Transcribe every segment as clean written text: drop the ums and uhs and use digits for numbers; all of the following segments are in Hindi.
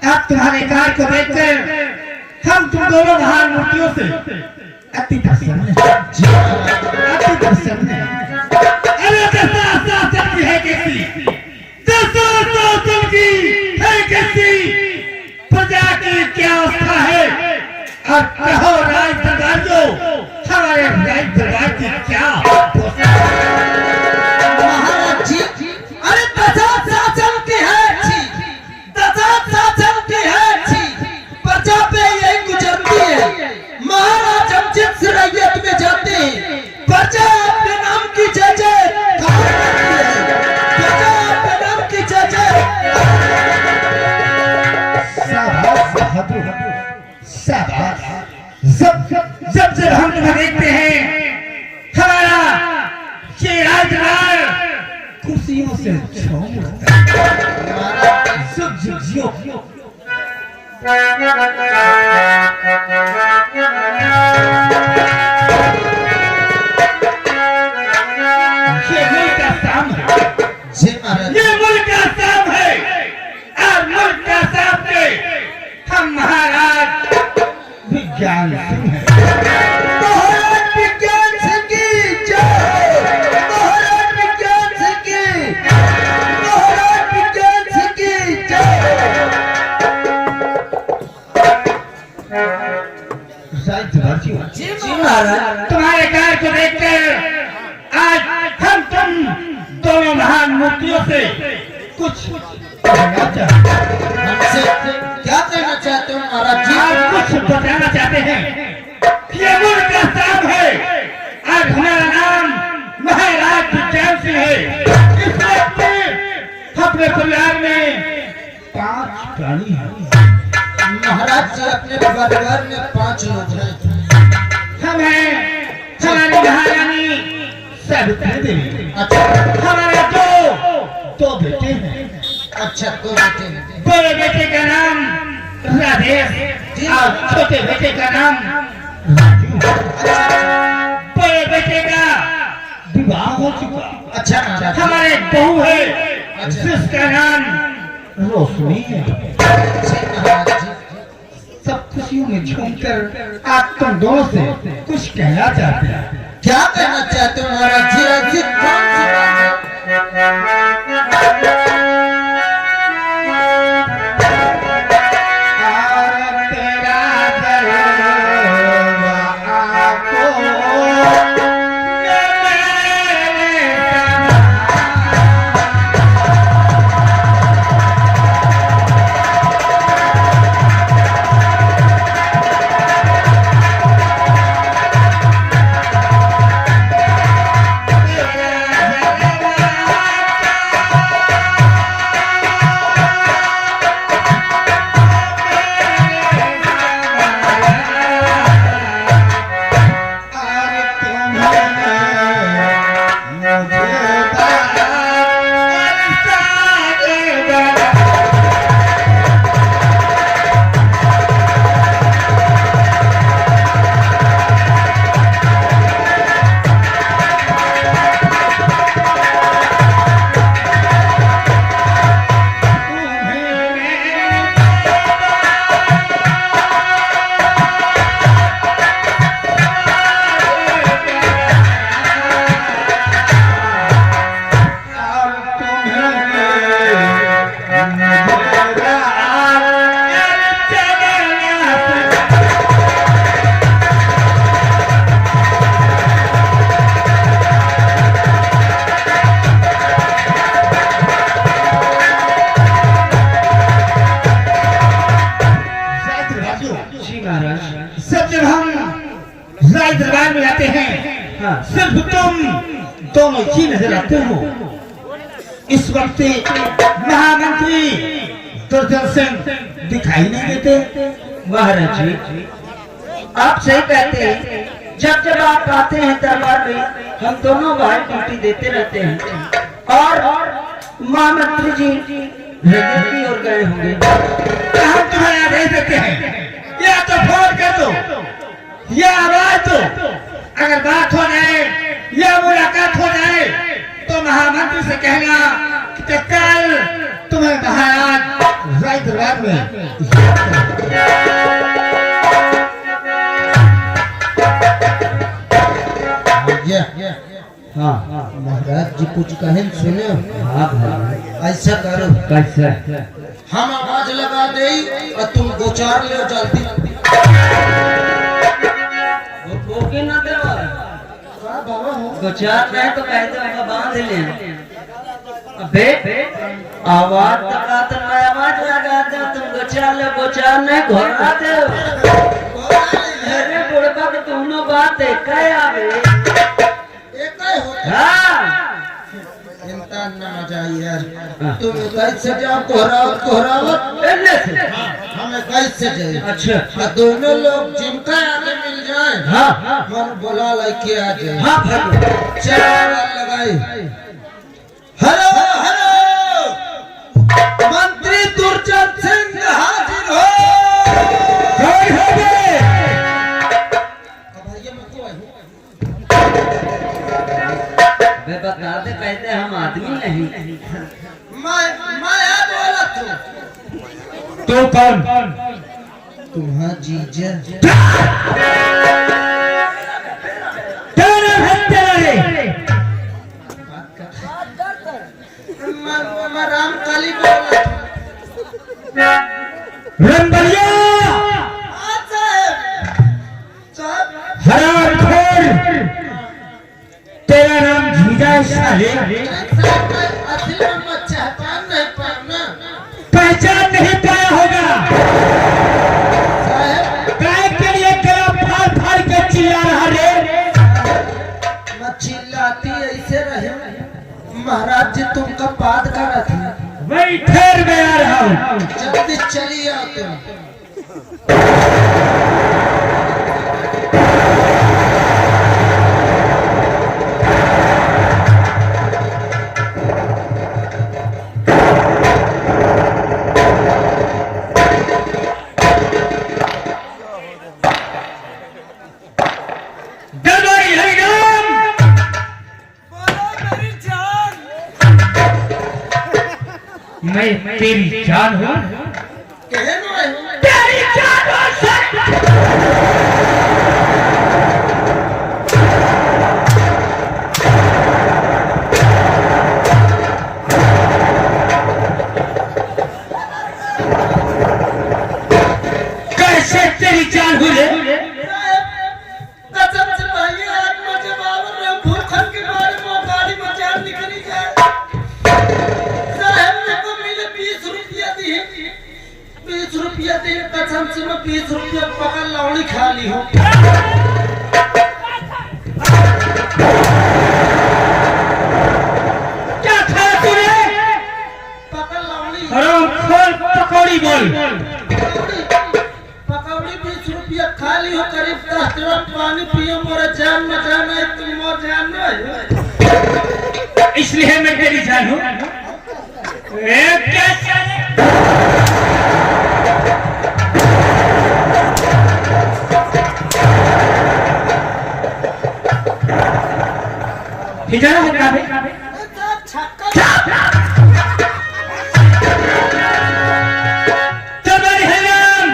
अब तुम्हारे कार्य को देखकर हम तुम दोनों महान मूर्तियों से अति प्रसन्न हैं। अरे दशा चलती है कैसी, दशा चलती है कैसी, प्रजा की क्या अवस्था है, और कहो राज दरबार जो हमारे राज दरबार की क्या महाराज जी। अरे दशा चलती है अच्छी, दशा चलती है अच्छी, प्रजा पे यही गुजरती है। महाराज हम जिस रैयत में जाते हैं प्रजा अपने नाम की जय जय करती है, प्रजा अपने नाम की जय जय। शाबाश, जब हम तुम्हें देखते हैं हमारा ये राजदरबार खुशियों से झूम उठता है। जियो ये मुल्क का शाम है जी महाराज, ये मुल्क का शाम है, और मुल्क का शाम पे हम महाराज विज्ञान सिंह हैं। महाराज विज्ञान सिंह की जय, महाराज विज्ञान सिंह की, महाराज विज्ञान सिंह की जय। जी महाराज, तुम्हारे कार्य को देखकर आज हम तुम दोनों महान मूर्तियों से कुछ कहना चाहते हैं। हमसे क्या कहना चाहते हो महाराज जी? आज कुछ बताना चाहते हैं। ये मुल्क का शाम है, आज हमारा नाम महाराज विज्ञान सिंह है। इस वक्त अपने परिवार में 5 प्राणी हैं। महाराज जी अपने परिवार में 5 लोग हैं। हम हैं हमारी महारानी सावित्री देवी, अच्छा हमारे दो बेटे हैं। अच्छा, 2 बेटे हैं। बड़े बेटे का नाम राधेश और छोटे बेटे का नाम राजू। बड़े बेटे का विवाह हो चुका। अच्छा महाराज जी। हमारे एक बहू है जिसका नाम रोशनी है। जी महाराज जी। सब खुशियों में झूमकर आप तुम दोनों से कुछ कहना चाहते हैं। क्या कहना चाहते हो महाराज जी? ऐसी कौन सी बात है? दरबार में आते हैं। हाँ। सिर्फ तुम दोनों ही नजर आते हो। इस वक्त महामंत्री दुर्जन सिंह दिखाई नहीं देते। महाराज जी आप सही कहते हैं, जब जब आप आते हैं दरबार में हम दोनों भाई ड्यूटी देते रहते हैं। और महामंत्री जी रैयत की ओर गए होंगे। हम तुम्हें आदेश देते हैं, या तो फोन कर दो या आवाज दो। अगर बात हो जाए या मुलाकात हो जाए तो महामंत्री से कहना कि कल तुम्हें महाराज राय दरबार में हाँ महाराज जी कुछ कहें सुने। हाँ भाई ऐसा करो। कैसे? हम आवाज लगा दे और तुम गोचार ले जल्दी। ओके ना देवा गोचार नहीं तो कहते हैं बांध ले। अबे आवाज लगाते मैं आवाज लगाते तुम गोचार नहीं घोड़ा दे। अरे बुढ़बा के दोनों बात है क्या आवे चिंता न जाइए यार। तुम कैसे जाओ कोहरावत हमें कैसे जाए। अच्छा दोनों लोग जिनका आगे मिल जाए मन बोला लेके आ जाए। चार लगाए। हेलो हेलो मंत्री दुर्जन सिंह हाजिर हो। मैं बता दे कहते हम आदमी नहीं। मैं बोला तो कौन? तुम्हारा जीजा। तेरा है तेरे। मैं राम काली बोला। रंबलिया हरामखोर तेरा नाम जीजा साले। पहचान नहीं पाया होगा। काय के लिए गला फाड़ फाड़ के चिल्ला रहा रे। मैं चिल्लाती ऐसे रहे महाराज जी तुमका बात कर रहा था। वही ठहर में आ रहा हूँ। जल्दी चलिए आते हो। मैं तेरी जान हूँ। तेरी जान हूँ। कैसे तेरी जान हूँ रे? कसम से मैं 20 रुपया पकड़ लावणी खा ली हूँ। क्या खाया तूने? पकड़ लावणी। हरामखोर पकौड़ी बोल। पकौड़ी 20 रुपया खा ली हो। करीब 10 ड्रम पानी पियो मोरा जान में जान है। तुम मोर जान में इसलिए मैं तेरी जान हूँ। हिजारा है काबे। तुम्हारी हराम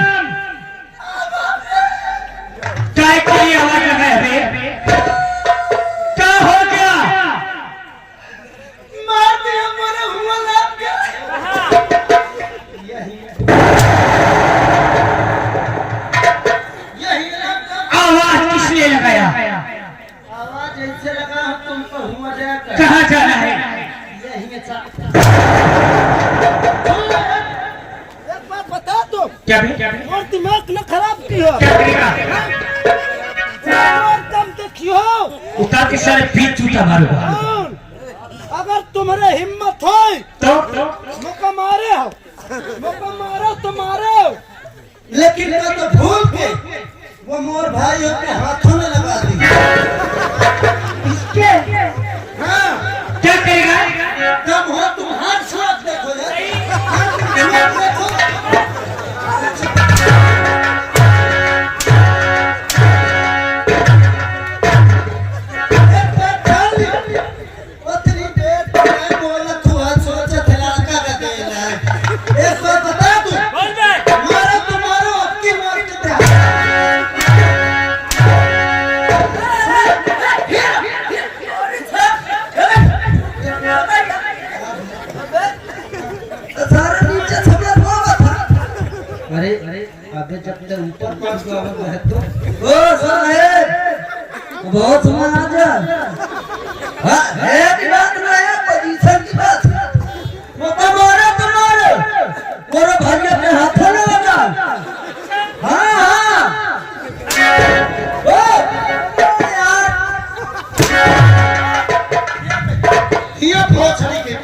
काय को ये आवाज लगाया रे? क्या हो गया? मार दिया मेरा हुआ लग गया। यही आवाज किसने लगाया? आवाज ऐसे लगा तुमको हुआ जाएगा। कहाँ जाना है? यही एक बात बता दो। क्या भी? और दिमाग न खराब कियो। क्या करेगा? और दम देखियो। उतार के सारे पीठ चूटा मारूंगा। अगर तुम्हारे हिम्मत हो तो मौका मारे हो। मौका मारो तो मारो। लेकिन मैं तो भूल के वो मोर भाइयों के हाथों में लगा दी। इसके हाँ क्या करेगा? कब हो तुम हाथ साफ देखो यार। देखो उतनी देर मैं बोला तू आज सोचा था लड़का का देना। अरे अबे जब तक ऊपर पास को आवाज है तो ओ साहब बहुत मजा हां है की बात ना है पोजीशन की बात मत मारो तुम्हारे मेरे भाई अपने हाथों में लगा हां हां ओ यार ये पहुंचने के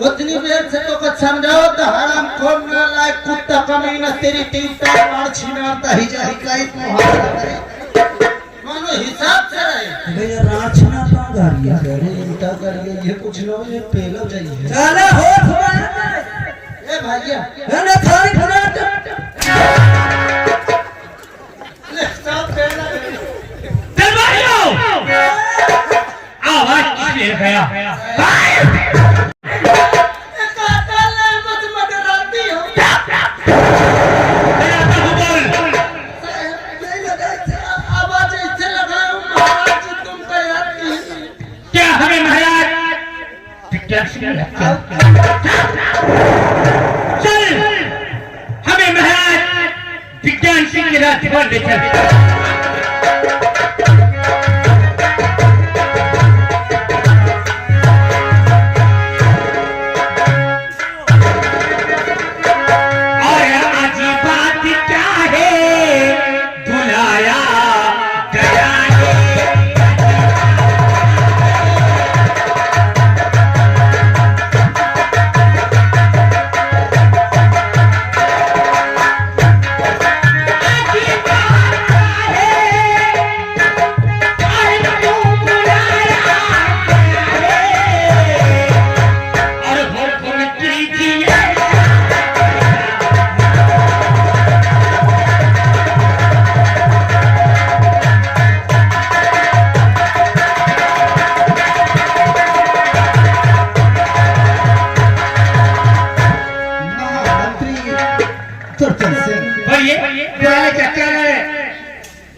उतनी देर से तो कुछ समझाओ तो हराम खोर न लायक कुत्ता कमीना तेरी टीटा मार छीनाता ही जाही काई मुहावरा करे मानो हिसाब से रहे भैया राछना तो गाड़ी अरे इंटा करिए ये कुछ लोग ये पेलो चाहिए चला हो ए भैया ना थारी खड़ा ले सब पेला दरबारियों आवाज किसने गया चल हमें महाराज विज्ञान सिंह की रात पर ले चल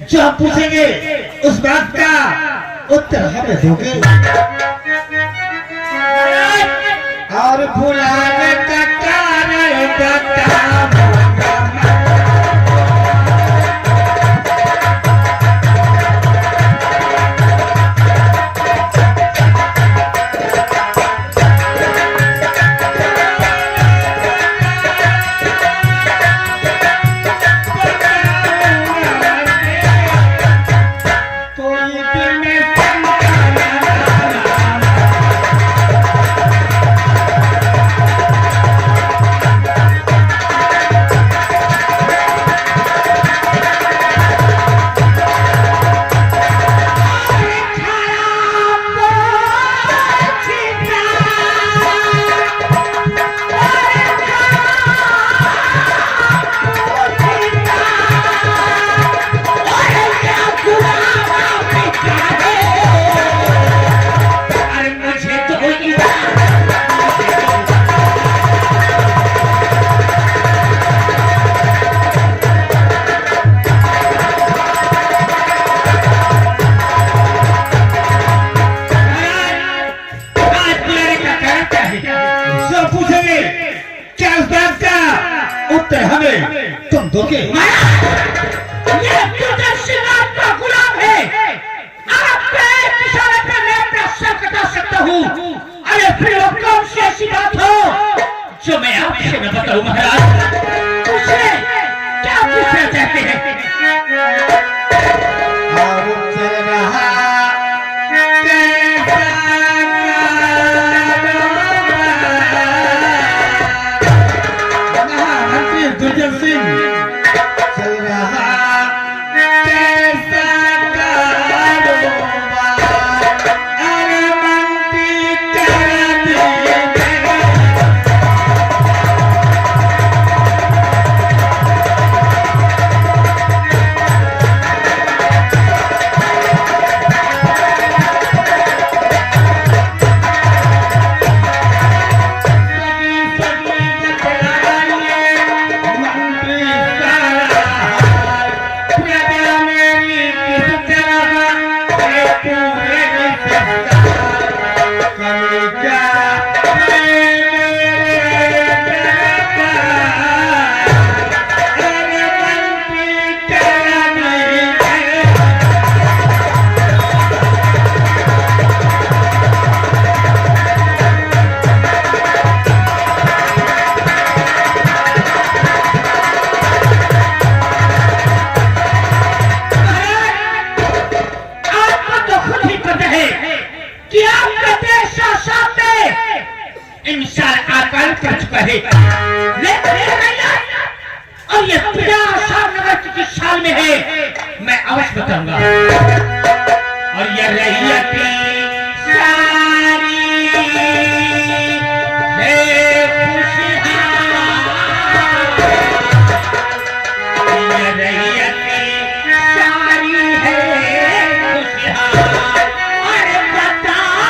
जो हम पूछेंगे उस बात का उत्तर हमें दोगे और भुलाने का कारण बता उत्तर हमें तुम दोगे ये का गुलाम है आपके इशारे पे मैं अपना सर कटा सकता हूँ अरे फिर वो कौन सी ऐसी बात हो जो मैं आपसे न बताऊँ महाराज उसे क्या पूछना चाहते हैं और चल रहा दुर्जन सिंह चल रहा कैसा कारोबार अरे मंत्री कर दिए इंसान आकाल कर चुका है। और ये 50 साल नगर की साल में है, मैं अवश्य बताऊंगा। और ये रैयत सारी है खुशहाल, ये रैयत सारी है खुशहाल। और बताओ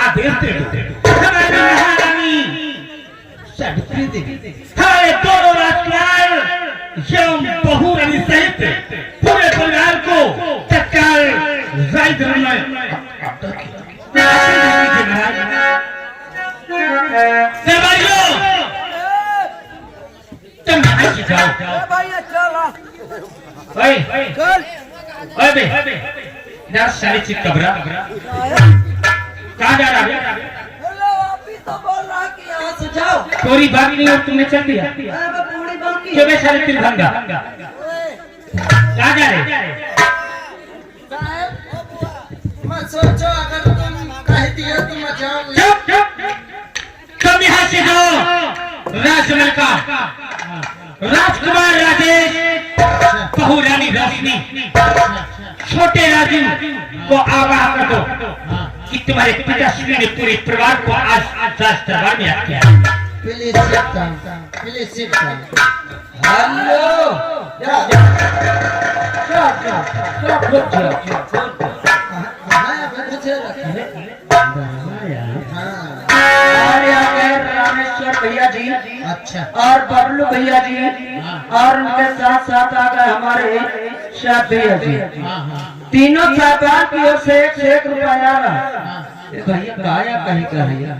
आदेश दे दो। हमारी महारानी हमारे दोनों राजकुमार एवं बहू रानी सहित पूरे परिवार को तत्काल राजधानी में तुम आज जाओ। सारी चीज कबरा कहाँ जा रहा है? तो बोल रहा कि यहाँ से जाओ। कोई बात नहीं और तुमने चल दिया पूरी बाकी क्यों? मैं सारे तिरभंगा कहाँ जा रहे? मैं सोचो अगर तुम कह दिया तो मैं जाऊंगी। चुप चुप, तुम यहाँ से जाओ। राजमहल का राजकुमार राजेश, बहू रानी रोशनी, छोटे राजू को आवाह कर दो कि तुम्हारे पिताश्री ने पूरे परिवार को आज राज दरबार में याद किया। Please sit down. Hello Rameshwar भैया जी, अच्छा, और बबलू भैया जी, और उनके साथ साथ आ गए हमारे शाह भैया जी। तीनों साहबान की ओर से 1 रुपया आ रहा। भैया गाया कहीं का भैया?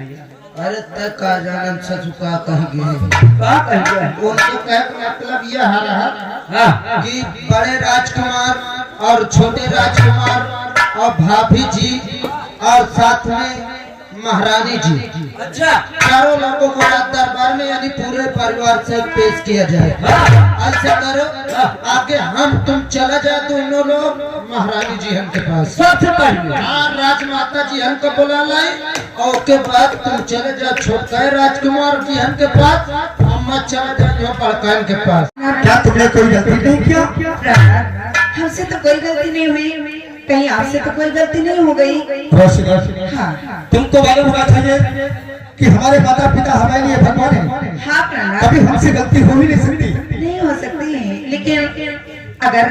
अरे तक का जानन सचुका कह गए का कहिए? वो तो कह मतलब यह है हाँ कि बड़े राजकुमार और छोटे राजकुमार और भाभी जी और साथ में महारानी जी, अच्छा, चारों लोगों को राज दरबार में यानी पूरे परिवार से पेश किया जाए। ऐसा करो आगे हम तुम चला जाए दोनों लोग महारानी जी हमके पास, सबसे पहले हाँ राजमाता जी हमको बुला लाई और उसके बाद तुम चले जाओ छोटका राजकुमार जी हमके पास, अम्मा चला जाओ बड़का के पास। क्या तुमने कोई गलती नहीं किया? हमसे तो कोई गलती नहीं हुई, कहीं आपसे तो कोई गलती नहीं हो गई। हाँ, तुमको मालूम होना चाहिए कि हमारे माता पिता हमारे लिए भगवान है। हाँ करना, कभी हमसे गलती हो ही नहीं सकती। नहीं हो सकती है, लेकिन अगर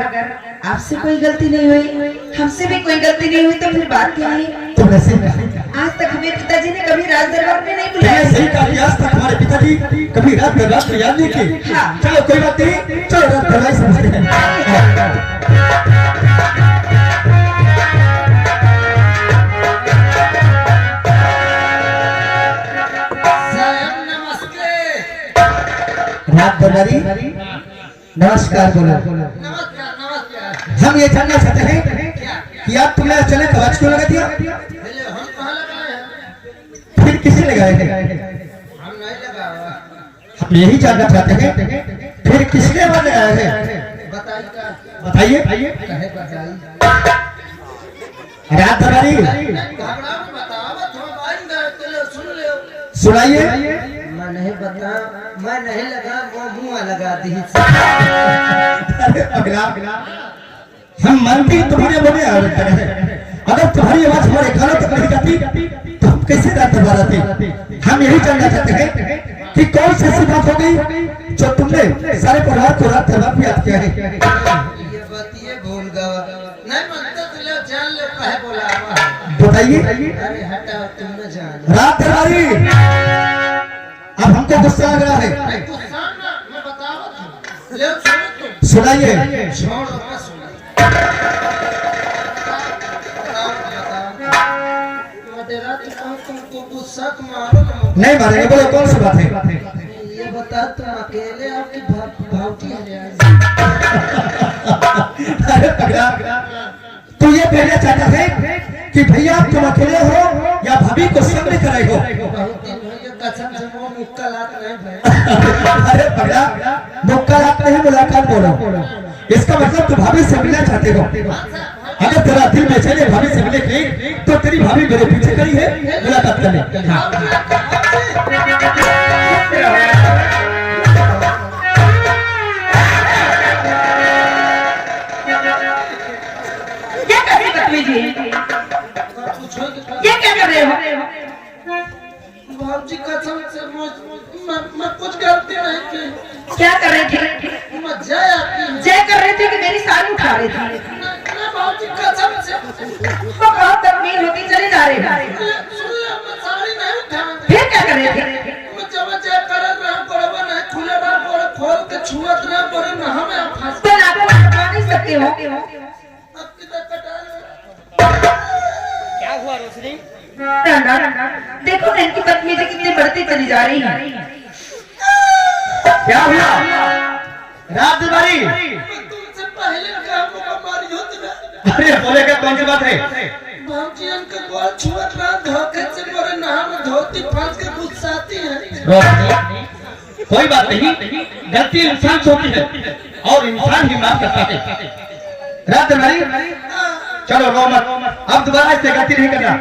आपसे कोई गलती नहीं हुई, हमसे भी कोई गलती नहीं हुई, तो फिर बात क्या है? तो वैसे आज तक हमें पिताजी ने कभी राज दरबार में नहीं तुमने बुलाया। सही कहा, आज तक हमारे पिताजी कभी रात में रात को याद नहीं की। हाँ। चलो कोई बात नहीं, चलो रात दरबार समझते हैं। रात दरबारी नमस्कार बोलो। नमस्कार नमस्कार। हम ये जानना चाहते हैं कि आप तुम्हें चले तो आज क्यों लगा दिया? पहले हम कहाँ लगाए हैं? फिर किसे लगाए थे? हम नहीं लगा हुआ। हम यही जानना चाहते हैं फिर किसने आवाज लगाया है? बताइए क्या? बताइए। कहे बताइए। रात दरबारी घबराओ मत, बताओ मत, हम आएंगे तो लो, सुन लो। सुनाइए। मैं नहीं बता, मैं नहीं लगा, वो मुँह लगा दी। हम मानते हैं तुम्हारे बोले अगर तुम्हारी आवाज हमारे कानों तक नहीं जाती तो हम कैसे रात दरबार आते? हम यही जानना चाहते हैं कि कौन सी ऐसी बात हो गई जो तुमने सारे परिवार को रात दरबार में याद किया है? ये बात ये भूल गया, नहीं मानते तो लो, जान लो कहे बोला हुआ। बताइए। अरे हटाओ, तुम न जानो। रात दरबारी अब हमको गुस्सा आ रहा है। नहीं गुस्सा ना, मैं बताओ ले, सुनो तुम। सुनाइए। छोड़ो मत सुनो। मटेरा तुमको गुस्सा मारो ना। नहीं मारेंगे, बोलो कौन सी बात है? ये बता, तुम अकेले आपकी भावटी है? अरे पगला, तू ये कहना चाहता है कि भैया तुम अकेले हो या भाभी को संग में कराए हो? बहुत दिन हो गए, कसम से वो मुक्कलात नहीं भाई। अरे पगला, मुक्कालात नहीं, मुलाकात बोलो। इसका मतलब तुम भाभी से मिलना चाहते हो। अगर तेरा दिल में चले भाभी से मिले की तो तेरी भाभी मेरे पीछे खड़ी है मुलाकात करने। हाँ। ये कैसी बदतमीजी है? ये क्या कर रहे हो? भाजी कसम से मैं कुछ गलती नहीं की। क्या कर रहे थे? मैं जय आती जय कर रहे थे कि मेरी साड़ी उठा रहे थे? मैं भाजी कसम से तो बहुत बदतमीज होती चले जा रहे हैं। सुन ले, मैं साड़ी नहीं उठा। फिर क्या कर रहे थे? मैं जब जय कर रहा पड़वा नहीं खुले रहा पड़, खोल के छुअत ना पड़े ना, हमें फंस तो आप बता नहीं सकते हो? अब किधर कटा लो। क्या हुआ रोशनी? देखो ना इनकी बदतमीजी कितनी बढ़ती चली जा रही है। क्या हुआ? रात दरबारी तुमसे पहले काम मारी होती ना। अरे बोले क्या कौन सी बात है? भाजी इनका गोल छुअत ना, धोखे से पड़े ना, हम धोती फंस के गुस्साती है। कोई बात नहीं, गलती इंसान से होती है और इंसान ही माफ करता है। रात दरबारी चलो रो मत, अब दोबारा इससे गलती नहीं करना।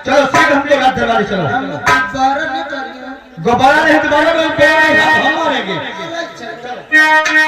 चलो सीधे हम लोग रात दरबारी चलो। हम दोबारा न करिए। दोबारा नहीं, दोबारा हम मारेंगे। चलो।